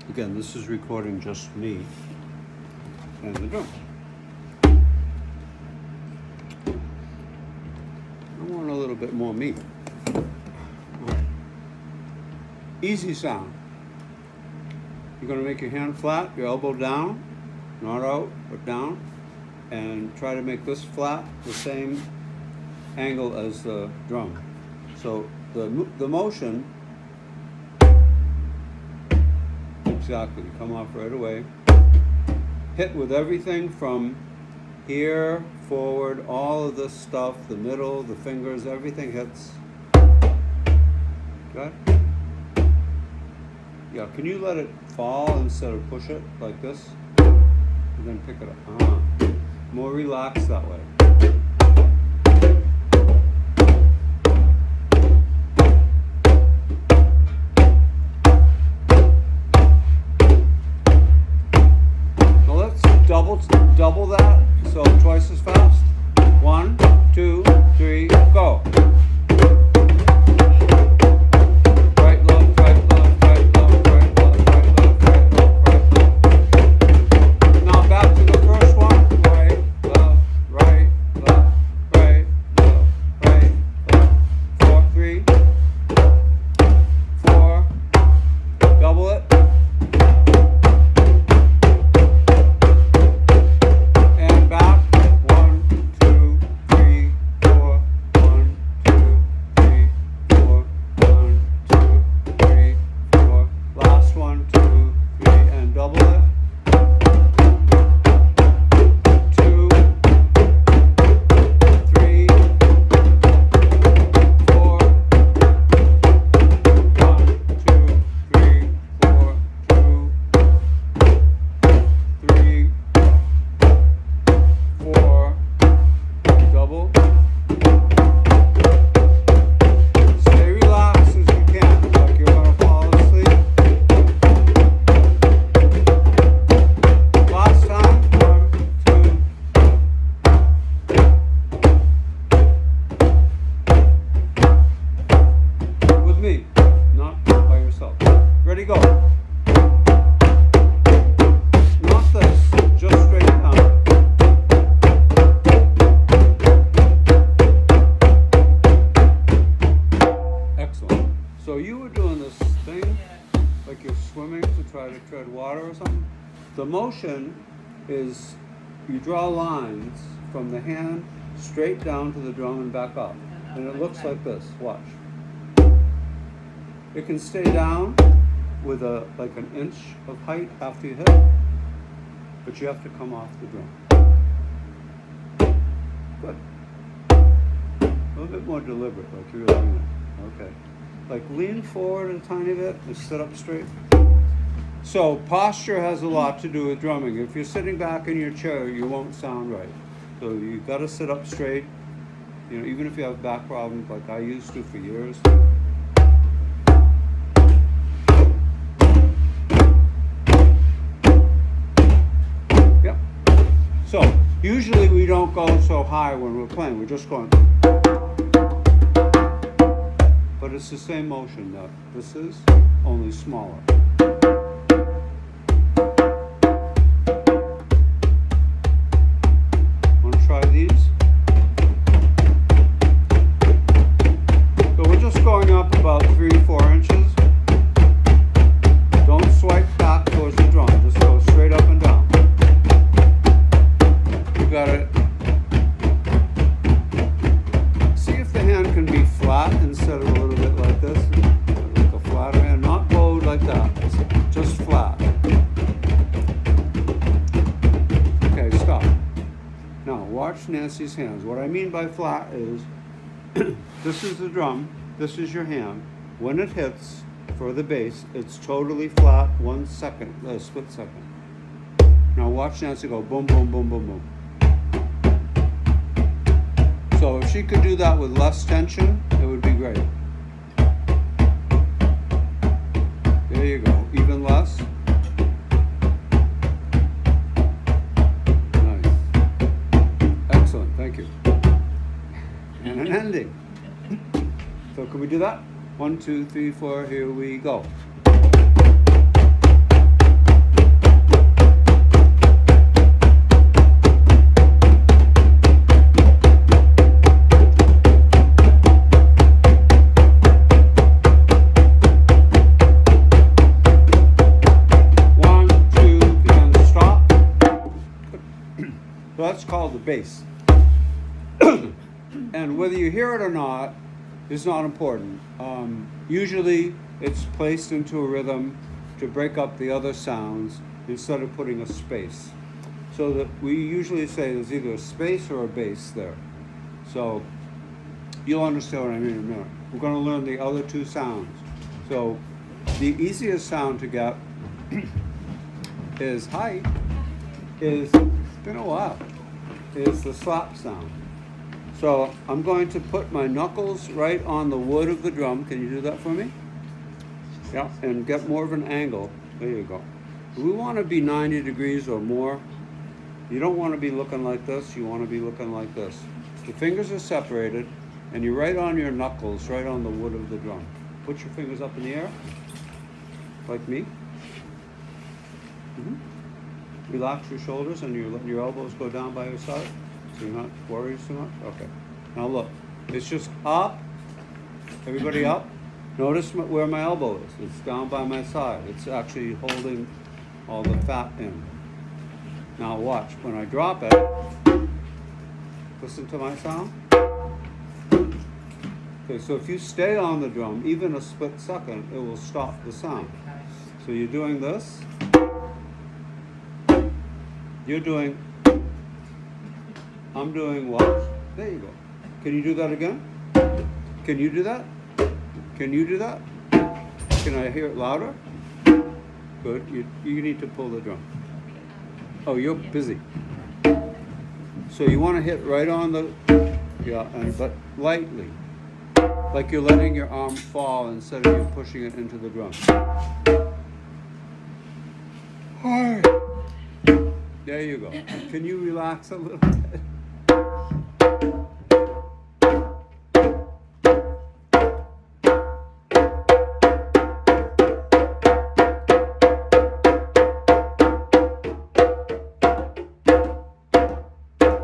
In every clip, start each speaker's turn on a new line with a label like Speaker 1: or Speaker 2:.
Speaker 1: Again, this is recording just me and the drums. I want a little bit more meat. Okay. Easy sound. You're going to make your hand flat, your elbow down, not out, but down, and try to make this flat, the same angle as the drum. So the motion, exactly, come off right away. Hit with everything from here, forward, all of this stuff, the middle, the fingers, everything hits. Good? Yeah, can you let it fall instead of push it like this? And then pick it up. More relaxed that way. Now let's double that, so twice as fast. 1, 2, 3, go. Ready, go. Not this, just straight down. Excellent. So you were doing this thing, like you're swimming to try to tread water or something. The motion is you draw lines from the hand straight down to the drum and back up. And it looks like this. Watch. It can stay down with like an inch of height after you hit, but you have to come off the drum. Good. A little bit more deliberate, like you're really doing it. Okay. Like lean forward a tiny bit and sit up straight. So posture has a lot to do with drumming. If you're sitting back in your chair, you won't sound right. So you've got to sit up straight. You know, even if you have back problems like I used to for years. So, usually we don't go so high when we're playing, we're just going. But it's the same motion that this is, only smaller. Want to try these? So we're just going up about 3-4 inches. Don't swipe back towards the drum, just go straight up and down. Got it. See if the hand can be flat instead of a little bit like this, like a flatter hand, not bowed like that, just flat. Okay, stop. Now watch Nancy's hands. What I mean by flat is, this is the drum, this is your hand. When it hits for the bass, it's totally flat, 1 second, a split second. Now watch Nancy go boom, boom, boom, boom, boom. So if she could do that with less tension, it would be great. There you go. Even less. Nice. Excellent. Thank you. And an ending. So can we do that? 1, 2, 3, 4. Here we go. bass. And whether you hear it or not is not important. Usually it's placed into a rhythm to break up the other sounds instead of putting a space. So that we usually say there's either a space or a bass there. So you'll understand what I mean in a minute. We're going to learn the other two sounds. So the easiest sound to get is it's been a while, is the slap sound. So I'm going to put my knuckles right on the wood of the drum. Can you do that for me? Yeah, and get more of an angle. There you go. We want to be 90 degrees or more. You don't want to be looking like this. You want to be looking like this. The fingers are separated, and you're right on your knuckles, right on the wood of the drum. Put your fingers up in the air, like me. Relax your shoulders, and you let your elbows go down by your side, so you're not worried too much. Okay. Now look, it's just up. Everybody up. Notice where my elbow is. It's down by my side. It's actually holding all the fat in. Now watch, when I drop it, listen to my sound. Okay, so if you stay on the drum, even a split second, it will stop the sound. So you're doing this. You're doing, I'm doing what? There you go. Can you do that again? Can you do that? Can you do that? Can I hear it louder? Good, you need to pull the drum. Oh, you're busy. So you want to hit right on the, but lightly. Like you're letting your arm fall instead of you pushing it into the drum. All right. There you go. Can you relax a little bit?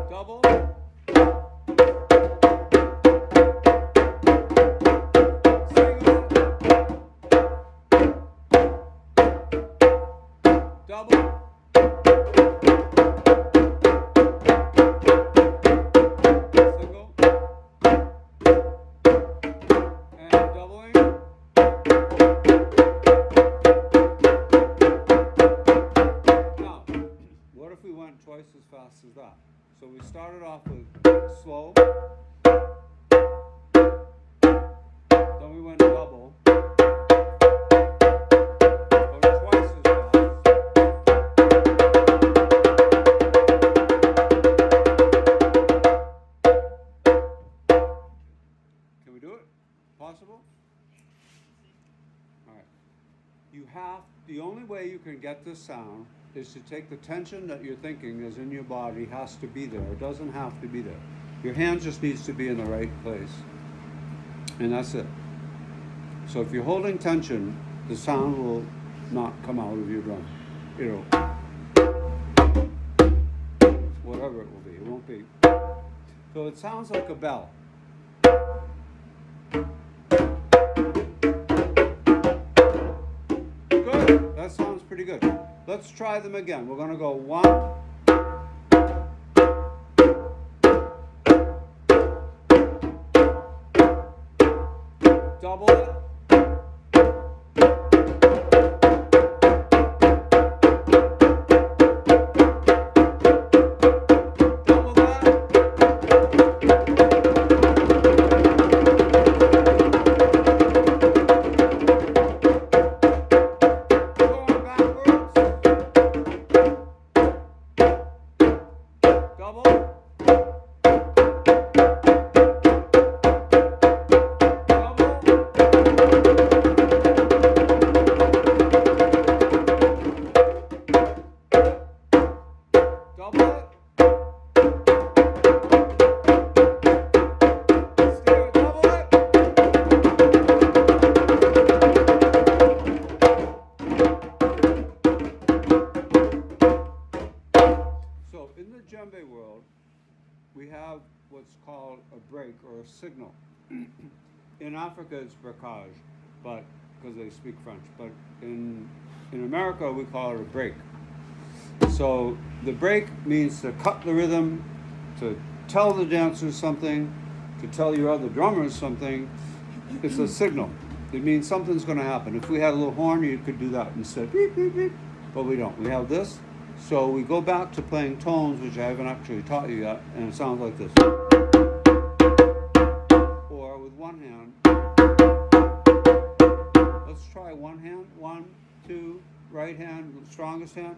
Speaker 1: Double. Single. Double. Twice as fast as that. So we started off with slow, then we went double, or twice as fast. Can we do it? Possible? All right. The only way you can get this sound is to take the tension that you're thinking is in your body has to be there. It doesn't have to be there. Your hand just needs to be in the right place. And that's it. So if you're holding tension, the sound will not come out of your drum. It'll, whatever it will be, it won't be. So it sounds like a bell. Good, that sounds pretty good. Let's try them again. We're going to go 1, double it, double that, going backwards. Double. Double it. Stay with double it. So in the djembe world, we have what's called a break or a signal. In Africa, it's breakage, but because they speak French. But in America, we call it a break. So the break means to cut the rhythm to tell the dancers something, to tell your other drummers something. It's a signal. It means something's going to happen. If we had a little horn, you could do that instead. Beep, beep, beep. But we don't. We have this. So we go back to playing tones, which I haven't actually taught you yet, and it sounds like this. Or with one hand. Let's try one hand. 1, 2, right hand, strongest hand.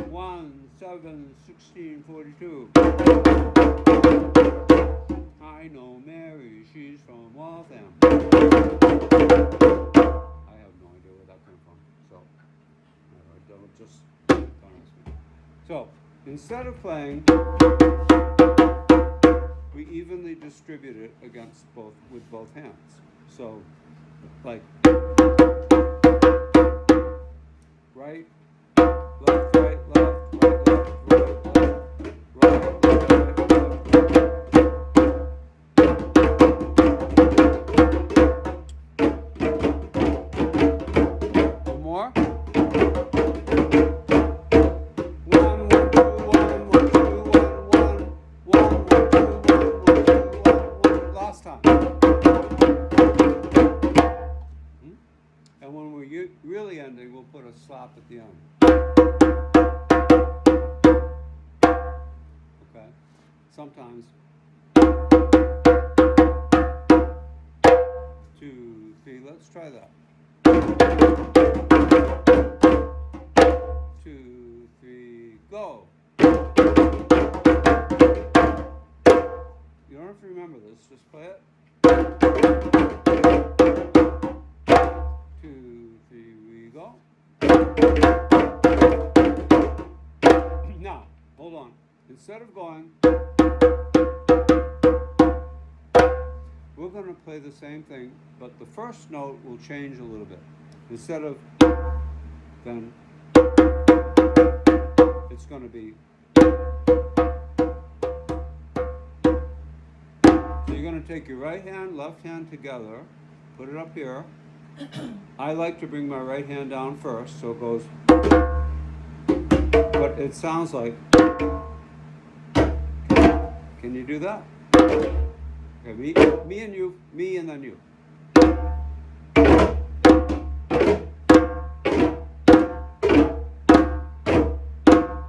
Speaker 1: 1, 7, 16, 42. I know Mary, she's from Waltham. I have no idea where that came from, so don't ask me. So instead of playing, we evenly distribute it with both hands. So like right, left, right, left, right, left, right, left, right, left, right, left. One more. 1, 1, 2, 1, 1, 2, 1, 1, 1, 1, 2, 1, 1, 2, 1, 1. Last time. And when we're really ending, we'll put a slap at the end. Okay? Sometimes 2, 3. Let's try that. 2, 3, go. You don't have to remember this, just play it. 2, 3, we go. Now, hold on. Instead of going, we're going to play the same thing, but the first note will change a little bit. Instead of then, it's going to be. So you're going to take your right hand, left hand together, put it up here. I like to bring my right hand down first, so it goes, but it sounds like, can you do that? Okay, me and you, me and then you.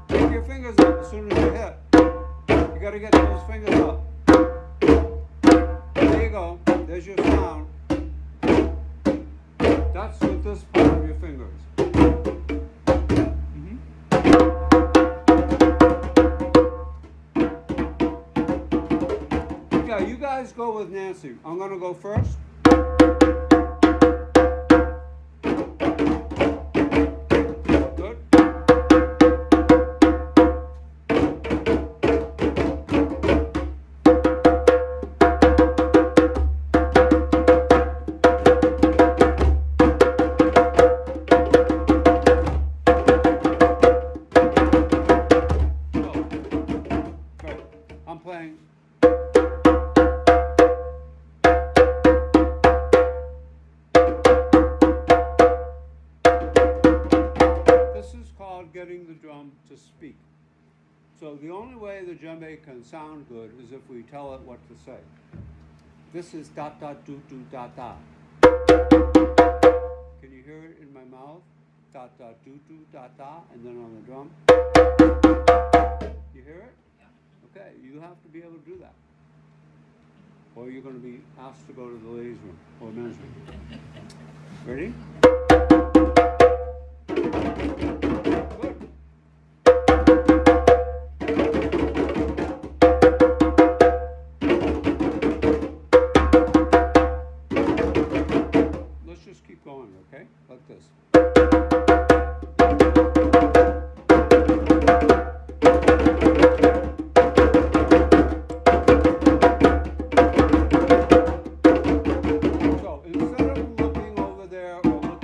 Speaker 1: Take your fingers up as soon as you hit. You got to get those fingers up. There you go, there's your sound. That's with this part of your fingers. Yeah, you guys go with Nancy. I'm going to go first. Good. I'm playing. This is called getting the drum to speak. So the only way the djembe can sound good is if we tell it what to say. This is da da do do da da. Can you hear it in my mouth? Da da do do da da, and then on the drum. You hear it? Okay, you have to be able to do that. Or you're going to be asked to go to the ladies' room or men's room. Ready? Good. Let's just keep going, okay? Like this. So instead of looking over there or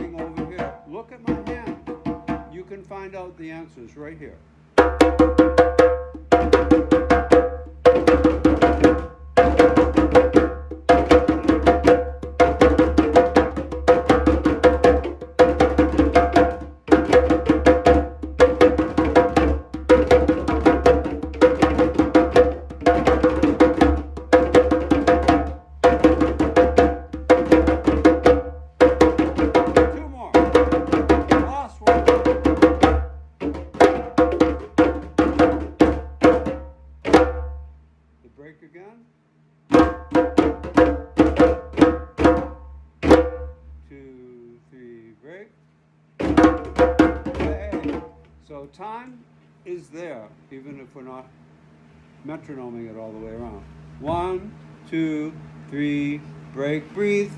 Speaker 1: break again. 2, 3, break. Hey. So time is there, even if we're not metronoming it all the way around. 1, 2, 3, break, breathe.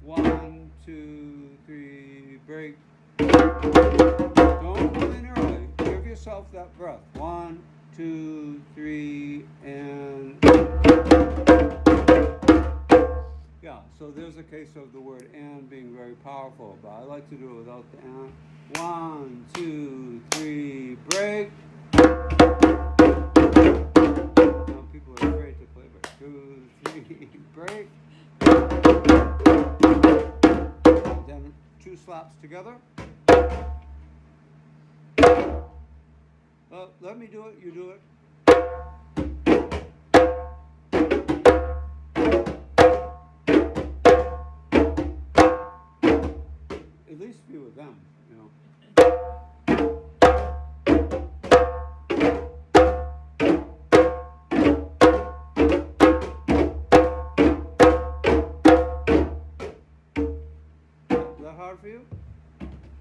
Speaker 1: 1, 2, 3, break. Don't come in early. Give yourself that breath. 1, 2, 3, and yeah. So there's a case of the word "and" being very powerful, but I like to do it without the "and." 1, 2, 3, break. Now people are afraid to play break. 2, 3, break. Then 2 slaps together. Let me do it, you do it. At least be with them, you know. Is that hard for you?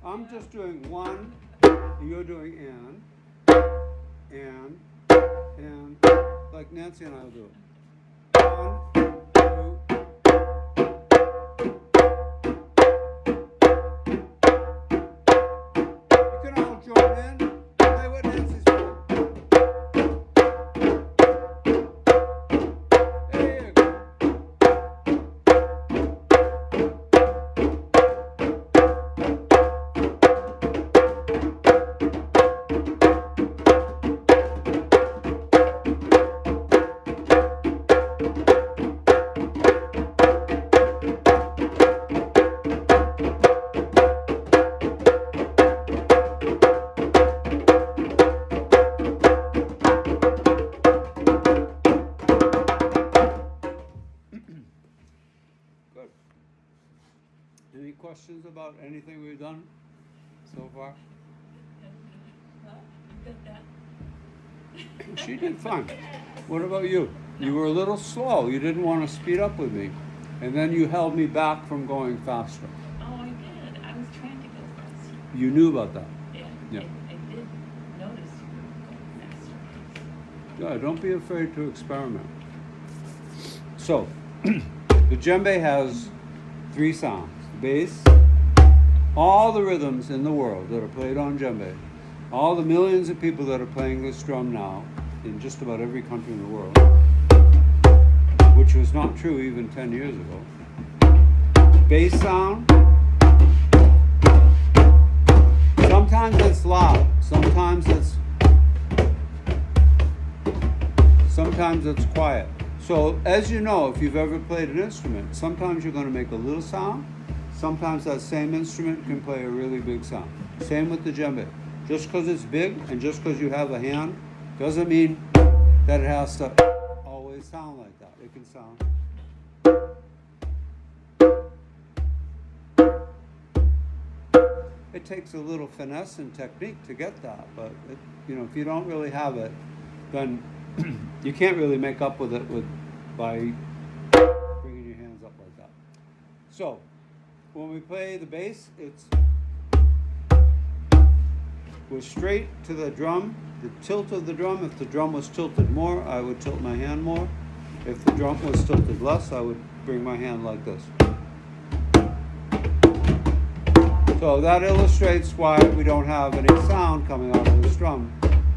Speaker 1: I'm just doing 1, and you're doing and, like Nancy and I will do it. 1, 2. You can all join in. Play what Nancy's doing. There you go. Good. Any questions about anything we've done so far? She did fine. What about you? You were a little slow. You didn't want to speed up with me. And then you held me back from going faster.
Speaker 2: Oh, I did. I was trying to go faster.
Speaker 1: You knew about that.
Speaker 2: Yeah. I did notice you were going faster.
Speaker 1: Yeah, don't be afraid to experiment. So, the djembe has 3 sounds. The bass, all the rhythms in the world that are played on djembe, all the millions of people that are playing this drum now in just about every country in the world, which was not true even 10 years ago. Bass sound, sometimes it's loud, sometimes it's quiet. So as you know, if you've ever played an instrument, sometimes you're going to make a little sound, sometimes that same instrument can play a really big sound. Same with the djembe. Just because it's big and just because you have a hand doesn't mean that it has to always sound like that. It can sound. It takes a little finesse and technique to get that, but if you don't really have it, then you can't really make up with it by bringing your hands up like that. So when we play the bass, we're straight to the drum, the tilt of the drum. If the drum was tilted more, I would tilt my hand more. If the drum was tilted less, I would bring my hand like this. So that illustrates why we don't have any sound coming out of this drum,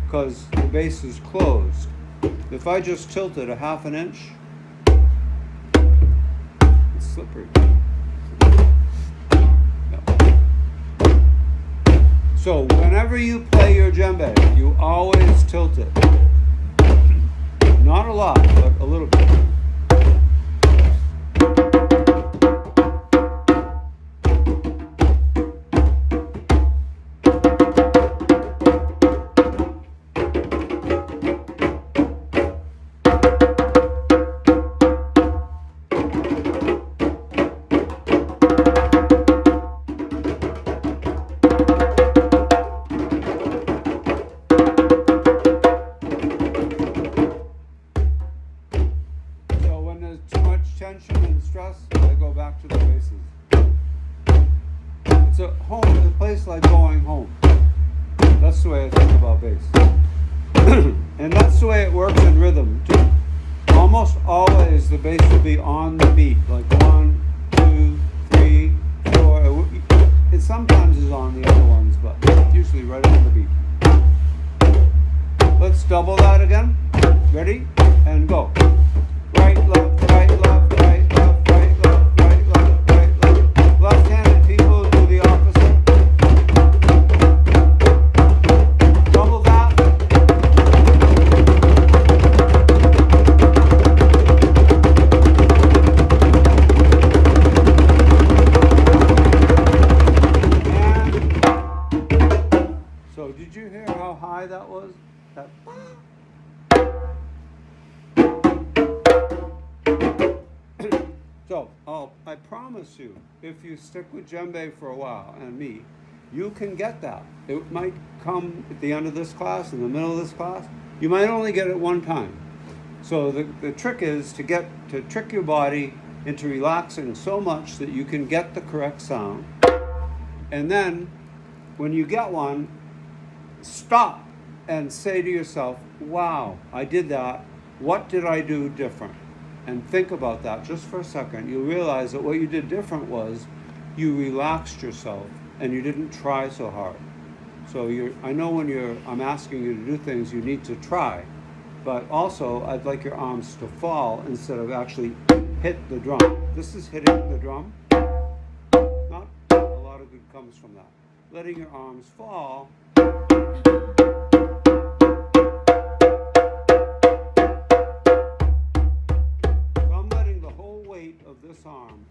Speaker 1: because the bass is closed. If I just tilt it a ½ an inch, it's slippery. So whenever you play your djembe, you always tilt it. Not a lot, but a little bit. home is a place like going home. That's the way I think about bass. And that's the way it works in rhythm too. Almost always the bass will be on the beat, like 1, 2, 3, 4. It sometimes is on the other ones, but usually right on the beat. Let's double that again. Ready? And go. Right, left, right, left, right, left, right, left, right, left, right, left. Left-handed people do the opposite. Double that. And so did you hear how high that was? That. So, I promise you, if you stick with djembe for a while, and me, you can get that. It might come at the end of this class, in the middle of this class. You might only get it one time. So the trick is to trick your body into relaxing so much that you can get the correct sound. And then, when you get one, stop and say to yourself, wow, I did that. What did I do different? And think about that just for a second. You'll realize that what you did different was you relaxed yourself and you didn't try so hard. So I know when I'm asking you to do things, you need to try. But also, I'd like your arms to fall instead of actually hit the drum. This is hitting the drum. Not a lot of good comes from that. Letting your arms fall. Of this arm.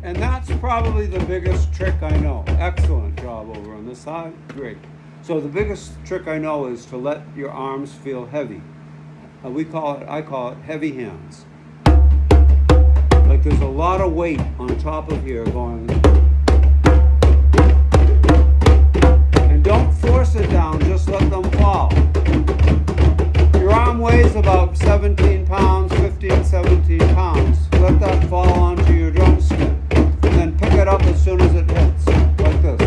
Speaker 1: And that's probably the biggest trick I know. Excellent job over on this side. Great. So the biggest trick I know is to let your arms feel heavy. I call it heavy hands. Like there's a lot of weight on top of here going. And don't force it down, just let them fall. Your arm weighs about 17 pounds, 15, 17 pounds. Let that fall onto your drumstick. And then pick it up as soon as it hits, like this.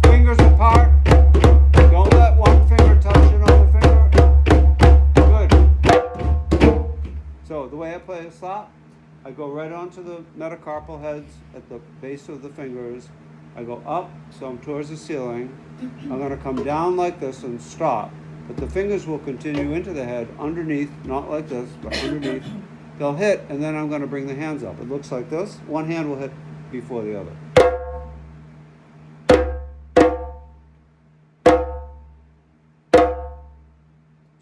Speaker 1: Fingers apart. Don't let one finger touch another finger. Good. So the way I play a slap, I go right onto the metacarpal heads at the base of the fingers. I go up, so I'm towards the ceiling. I'm going to come down like this and stop. But the fingers will continue into the head, underneath, not like this, but underneath. They'll hit, and then I'm going to bring the hands up. It looks like this. One hand will hit before the other.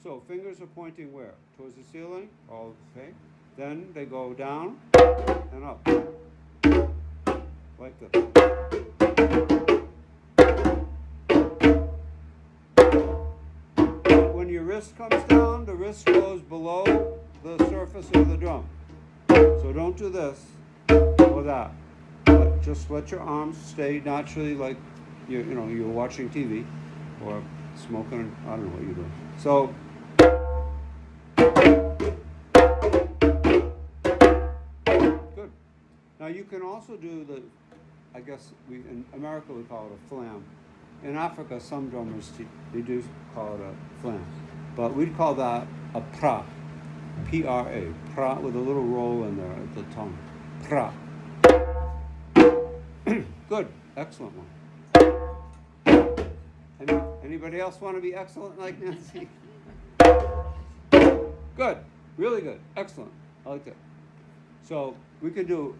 Speaker 1: So fingers are pointing where? Towards the ceiling. Okay. Then they go down and up. Like this. When your wrist comes down, the wrist goes below the surface of the drum. So don't do this or that. Just let your arms stay naturally like you're watching TV or smoking. I don't know what you're doing. So good. Now you can also do in America we call it a flam. In Africa, some drummers, they do call it a flam. But we'd call that a pra. P-R-A. Pra with a little roll in there at the tongue. Pra. Good. Excellent one. Anybody else want to be excellent like Nancy? Good. Really good. Excellent. I like that. So we could do,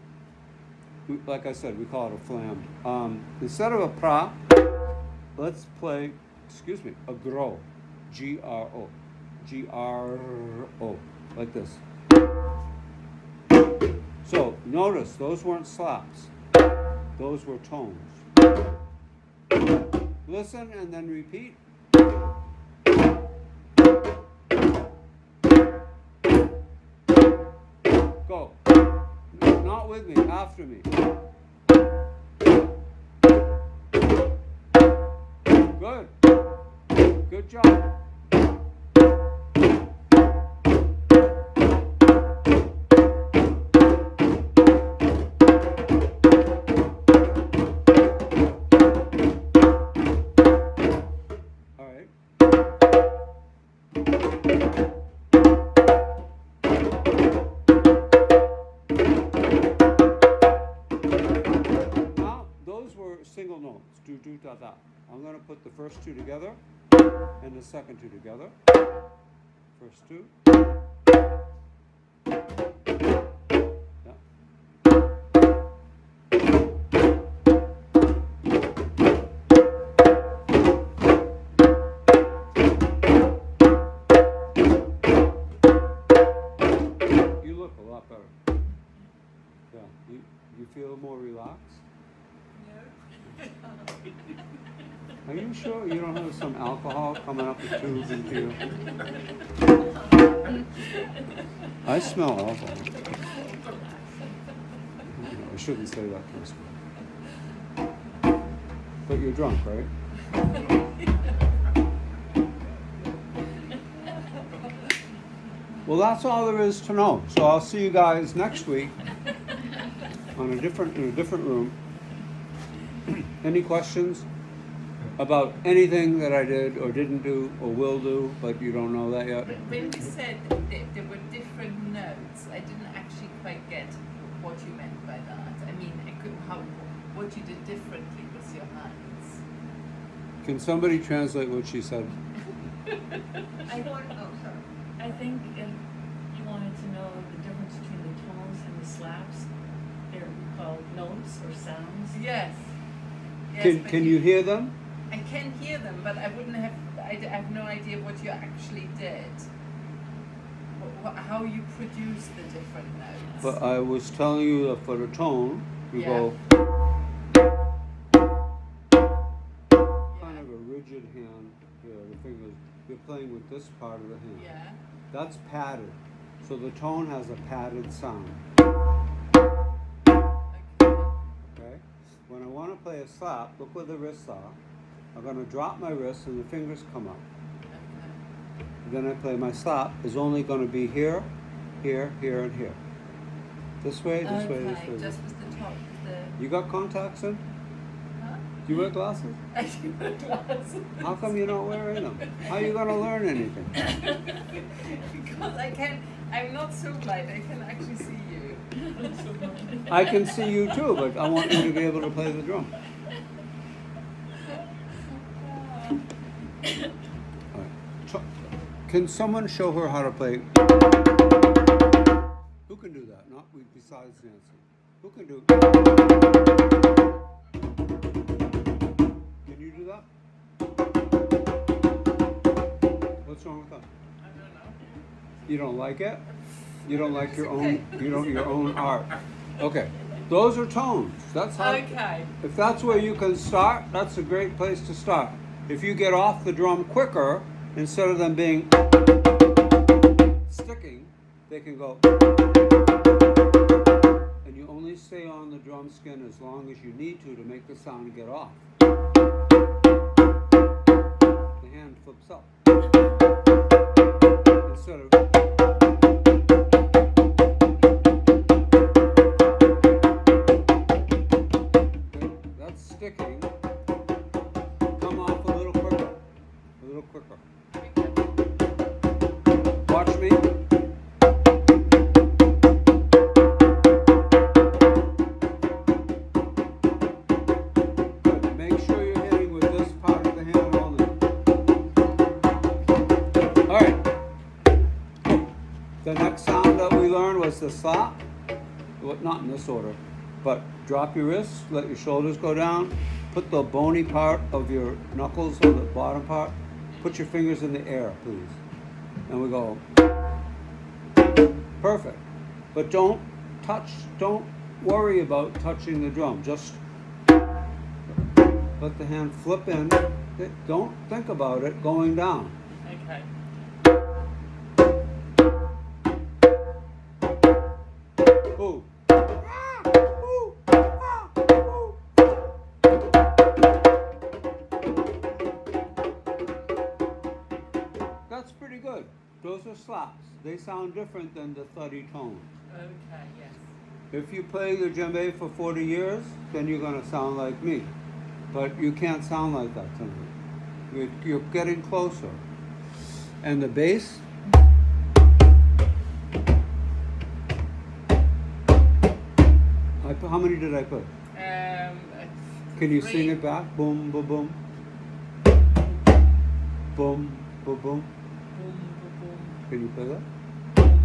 Speaker 1: like I said, we call it a flam. Instead of a pra, let's play, a gro. G-R-O. G-R-O. Like this. So notice, those weren't slaps. Those were tones. Listen and then repeat. Go. Not with me, after me. Good. Good job. got that. I'm going to put the first two together and the second two together. First two. Yeah. You look a lot better. Yeah. You feel more relaxed? Are you sure you don't have some alcohol coming up the tube into you? I smell alcohol. I shouldn't say that to us. But you're drunk, right? Well, that's all there is to know. So I'll see you guys next week in a different room. Any questions about anything that I did or didn't do or will do, but you don't know that yet?
Speaker 2: When you said that there were different notes, I didn't actually quite get what you meant by that. I mean, what you did differently with your hands.
Speaker 1: Can somebody translate what she said?
Speaker 2: I think you wanted to know the difference between the tones and the slaps. They're called notes or sounds. Yes.
Speaker 1: Can you hear them?
Speaker 2: I can hear them, but I wouldn't have. I have no idea what you actually did. How you produce the different notes.
Speaker 1: But I was telling you that for the tone, you go kind of a rigid hand here, the fingers. You're playing with this part of the hand.
Speaker 2: Yeah.
Speaker 1: That's padded. So the tone has a padded sound. Okay? When I want to play a slap, look where the wrists are. I'm going to drop my wrists and the fingers come up.
Speaker 2: Okay.
Speaker 1: Then I play my slap. Is only going to be here, here, here, and here. This way, this way, this way.
Speaker 2: Just with the top.
Speaker 1: You got contacts in?
Speaker 2: Huh?
Speaker 1: Do you wear glasses?
Speaker 2: I do wear glasses.
Speaker 1: How come you're not wearing them? How are you going to learn anything?
Speaker 2: Because I'm not so blind, I can actually see you.
Speaker 1: I can see you too, but I want you to be able to play the drum. All right. Can someone show her how to play? Who can do that? Not besides Nancy. Who can do? Can you do that? What's wrong with that?
Speaker 2: I don't know.
Speaker 1: You don't like it? You don't like your own? You don't your own art? Okay. Those are tones. That's how.
Speaker 2: Okay.
Speaker 1: If that's where you can start, that's a great place to start. If you get off the drum quicker, instead of them being sticking, they can go. And you only stay on the drum skin as long as you need to make the sound get off. The hand flips up. Instead of. Sticking, come off a little quicker, Watch me. Good. Make sure you're hitting with this part of the hand only. All right. The next sound that we learned was the slap. Well, not in this order. But drop your wrists, let your shoulders go down, put the bony part of your knuckles on the bottom part, put your fingers in the air, please. And we go. Perfect. But don't worry about touching the drum. Just let the hand flip in. Don't think about it going down.
Speaker 2: Okay.
Speaker 1: Ooh. That's pretty good. Those are slaps. They sound different than the thuddy tone.
Speaker 2: Okay, yes.
Speaker 1: If you play the djembe for 40 years, then you're going to sound like me. But you can't sound like that tonight. You're getting closer. And the bass. How many did I put? Can you
Speaker 2: three.
Speaker 1: sing it back? Boom, boom, boom. Boom, boom, boom.
Speaker 2: Boom, boom, boom.
Speaker 1: Can you play that?
Speaker 2: Boom,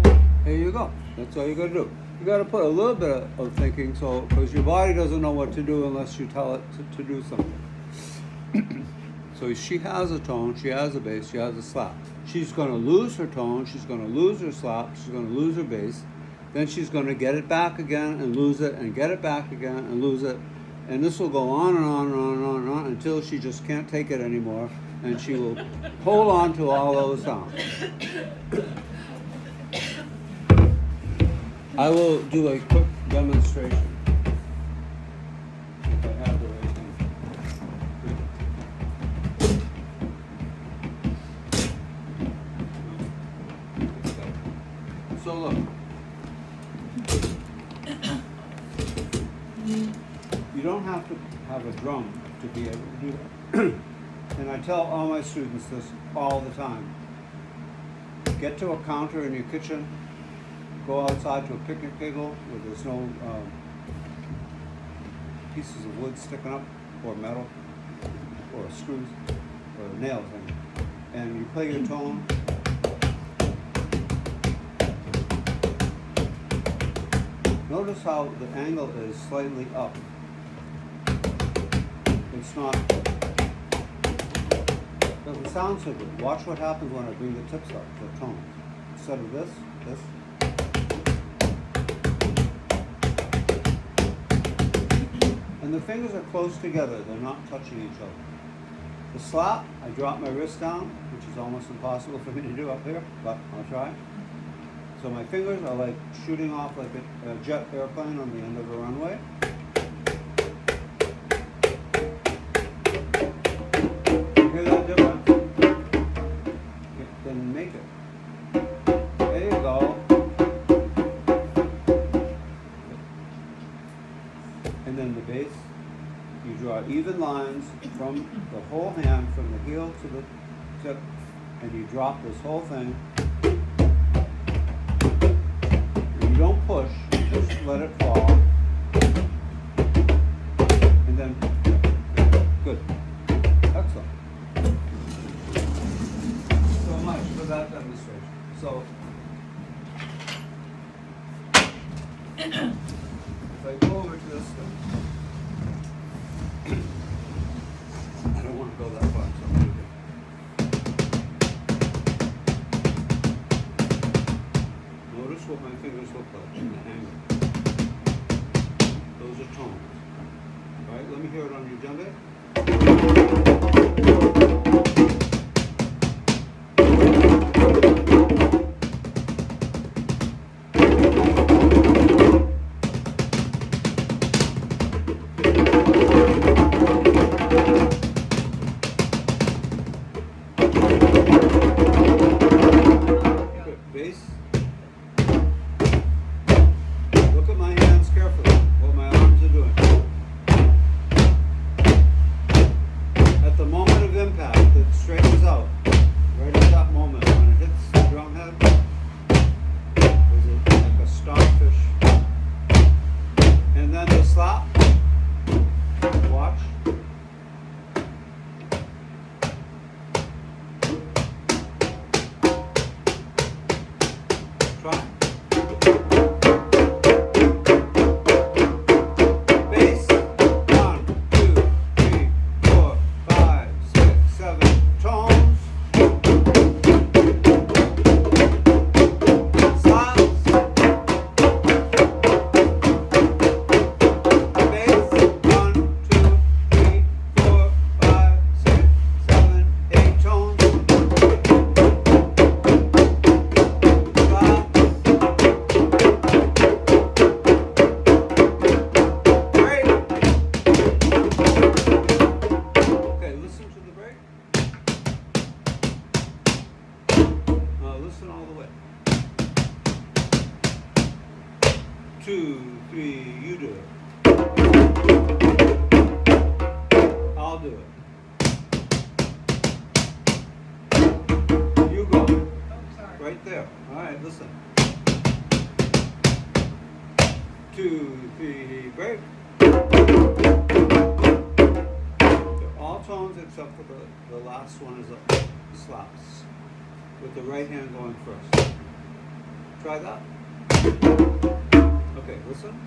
Speaker 2: boom.
Speaker 1: There you go. That's all you gotta do. You gotta put a little bit of thinking, so because your body doesn't know what to do unless you tell it to do something. So she has a tone, she has a bass, she has a slap. She's gonna lose her tone, she's gonna lose her slap, she's gonna lose her bass. Then she's gonna get it back again and lose it, and get it back again and lose it. And this will go on and on and on and on and on until she just can't take it anymore, and she will hold on to all those sounds. I will do a quick demonstration. If I have the right thing. So look. You don't have to have a drum to be able to do that. And I tell all my students this all the time. Get to a counter in your kitchen, go outside to a picnic table where there's no pieces of wood sticking up, or metal, or screws, or nails in it. And you play your tone. Notice how the angle is slightly up. It's not, doesn't sound so good. Watch what happens when I bring the tips up, the tone. Instead of this. And the fingers are close together, they're not touching each other. The slap, I drop my wrist down, which is almost impossible for me to do up here, but I'll try. So my fingers are like shooting off like a jet airplane on the end of a runway. You hear that difference? Then make it. There you go. And then the bass, you draw even lines from the whole hand, from the heel to the tip, and you drop this whole thing. You don't push, you just let it fall. And then, good. Excellent. So much for that demonstration. So, if I go over to this thing, I don't want to go that far, so I'm going to do. Notice what my fingers look like in the angle. Those are tones. All right, let me hear it on your djembe. Good. Bass. Look at my hands carefully, what my arms are doing. At the moment of impact, it straightens out. Right at that moment, when it hits the drum head, there's like a starfish. And then the slap. Watch. Try. Bass. 1, 2, 3, 4, 5, 6, 7. Tones. Slaps. Bass. 1, 2, 3, 4, 5, 6, 7, 8. Tones. Slaps. Break. Okay, listen to the break. Listen all the way. 2, 3, you do it. I'll do it. You go.
Speaker 2: Oh, sorry.
Speaker 1: Right there. All right, listen. 2, 3, break. tones except for the last one is a slaps. With the right hand going first. Try that. Okay, listen.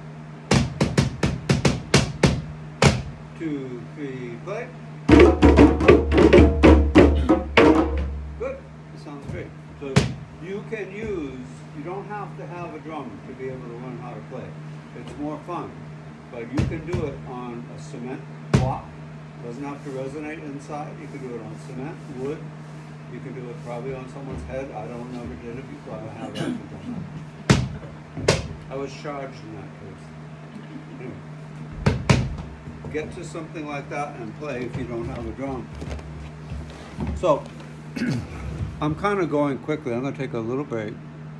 Speaker 1: 2, 3, play. Good. It sounds great. So you can use, you don't have to have a drummer to be able to learn how to play. It's more fun. But you can do it on a cement block. It doesn't have to resonate inside. You can do it on cement, wood. You can do it probably on someone's head. I don't know who did it before. I have actually done that. I was charged in that case. Anyway, get to something like that and play if you don't have a drum. So, I'm kind of going quickly. I'm going to take a little break.